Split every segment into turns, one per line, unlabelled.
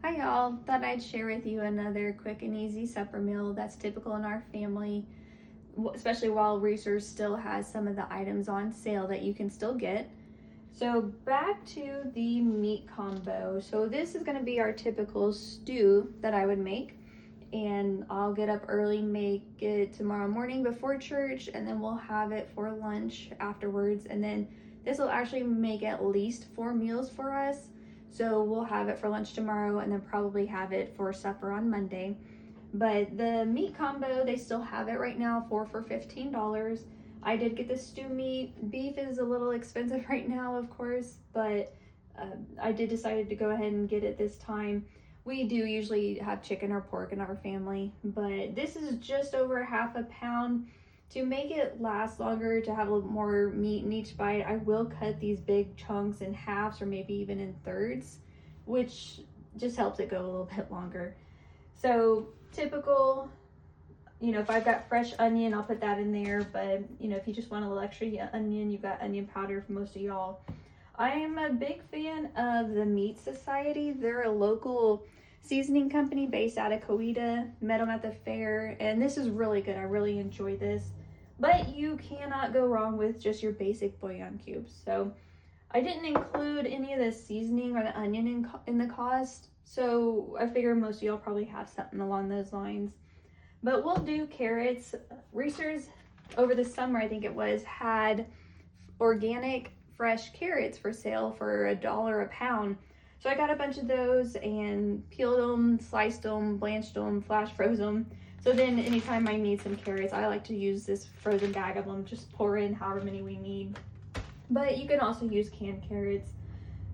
Hi y'all, thought I'd share with you another quick and easy supper meal that's typical in our family, especially while Reese's still has some of the items on sale that you can still get. So back to the meat combo. So this is gonna be our typical stew that I would make, and I'll get up early, make it tomorrow morning before church, and then we'll have it for lunch afterwards. And then this will actually make at least 4 meals for us. So we'll have it for lunch tomorrow and then probably have it for supper on Monday. But the meat combo, they still have it right now, 4 for $15. I did get the stew meat. Beef is a little expensive right now, of course, but I did decide to go ahead and get it this time. We do usually have chicken or pork in our family, but this is just over half a pound. To make it last longer, to have a little more meat in each bite, I will cut these big chunks in halves or maybe even in thirds, which just helps it go a little bit longer. So typical, if I've got fresh onion, I'll put that in there. But, if you just want a little extra onion, you've got onion powder for most of y'all. I am a big fan of the Meat Society. They're a local seasoning company based out of Coweta. Met them at the fair, and this is really good. I really enjoy this. But you cannot go wrong with just your basic bouillon cubes. So I didn't include any of the seasoning or the onion in the cost. So I figure most of y'all probably have something along those lines. But we'll do carrots. Reese's over the summer, I think it was, had organic fresh carrots for sale for $1 a pound. So I got a bunch of those and peeled them, sliced them, blanched them, flash froze them. So then anytime I need some carrots, I like to use this frozen bag of them, just pour in however many we need. But you can also use canned carrots.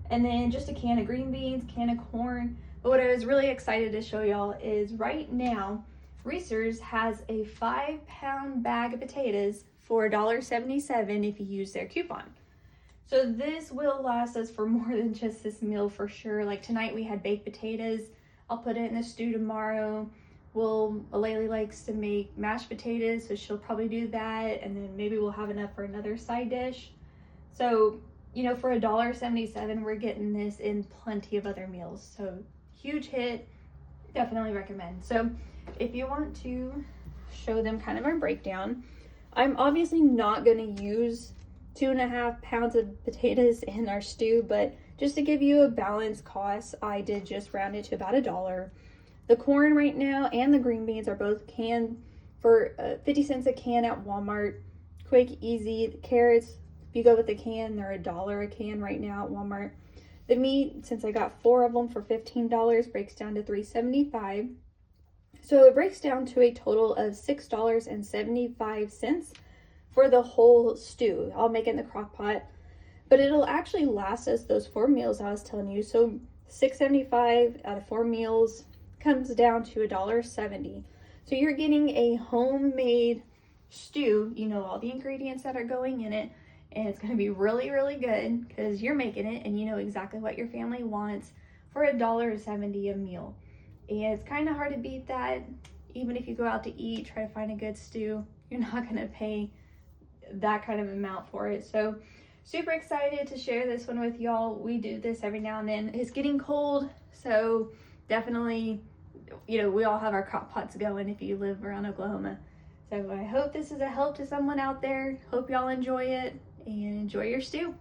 And then just a can of green beans, can of corn. But what I was really excited to show y'all is right now, Reese's has a 5-pound bag of potatoes for $1.77 if you use their coupon. So this will last us for more than just this meal for sure. Like tonight we had baked potatoes. I'll put it in the stew tomorrow. Alayli likes to make mashed potatoes, so she'll probably do that. And then maybe we'll have enough for another side dish. So, for $1.77, we're getting this in plenty of other meals. So huge hit, definitely recommend. So if you want to show them kind of a breakdown, I'm obviously not gonna use 2.5 pounds of potatoes in our stew, but just to give you a balanced cost, I did just round it to about $1. The corn right now and the green beans are both canned for 50 cents a can at Walmart. Quick, easy. The carrots, if you go with the can, they're $1 a can right now at Walmart. The meat, since I got 4 of them for $15, breaks down to $3.75. So it breaks down to a total of $6.75 for the whole stew. I'll make it in the crock pot, but it'll actually last us those 4 meals I was telling you. So $6.75 out of 4 meals comes down to $1.70. So you're getting a homemade stew, all the ingredients that are going in it, and it's going to be really, really good because you're making it and you know exactly what your family wants for $1.70 a meal. And it's kind of hard to beat that. Even if you go out to eat, try to find a good stew, you're not going to pay that kind of amount for it. So super excited to share this one with y'all. We do this every now and then. It's getting cold, so definitely, we all have our crock pots going if you live around Oklahoma. So I hope this is a help to someone out there. Hope y'all enjoy it and enjoy your stew.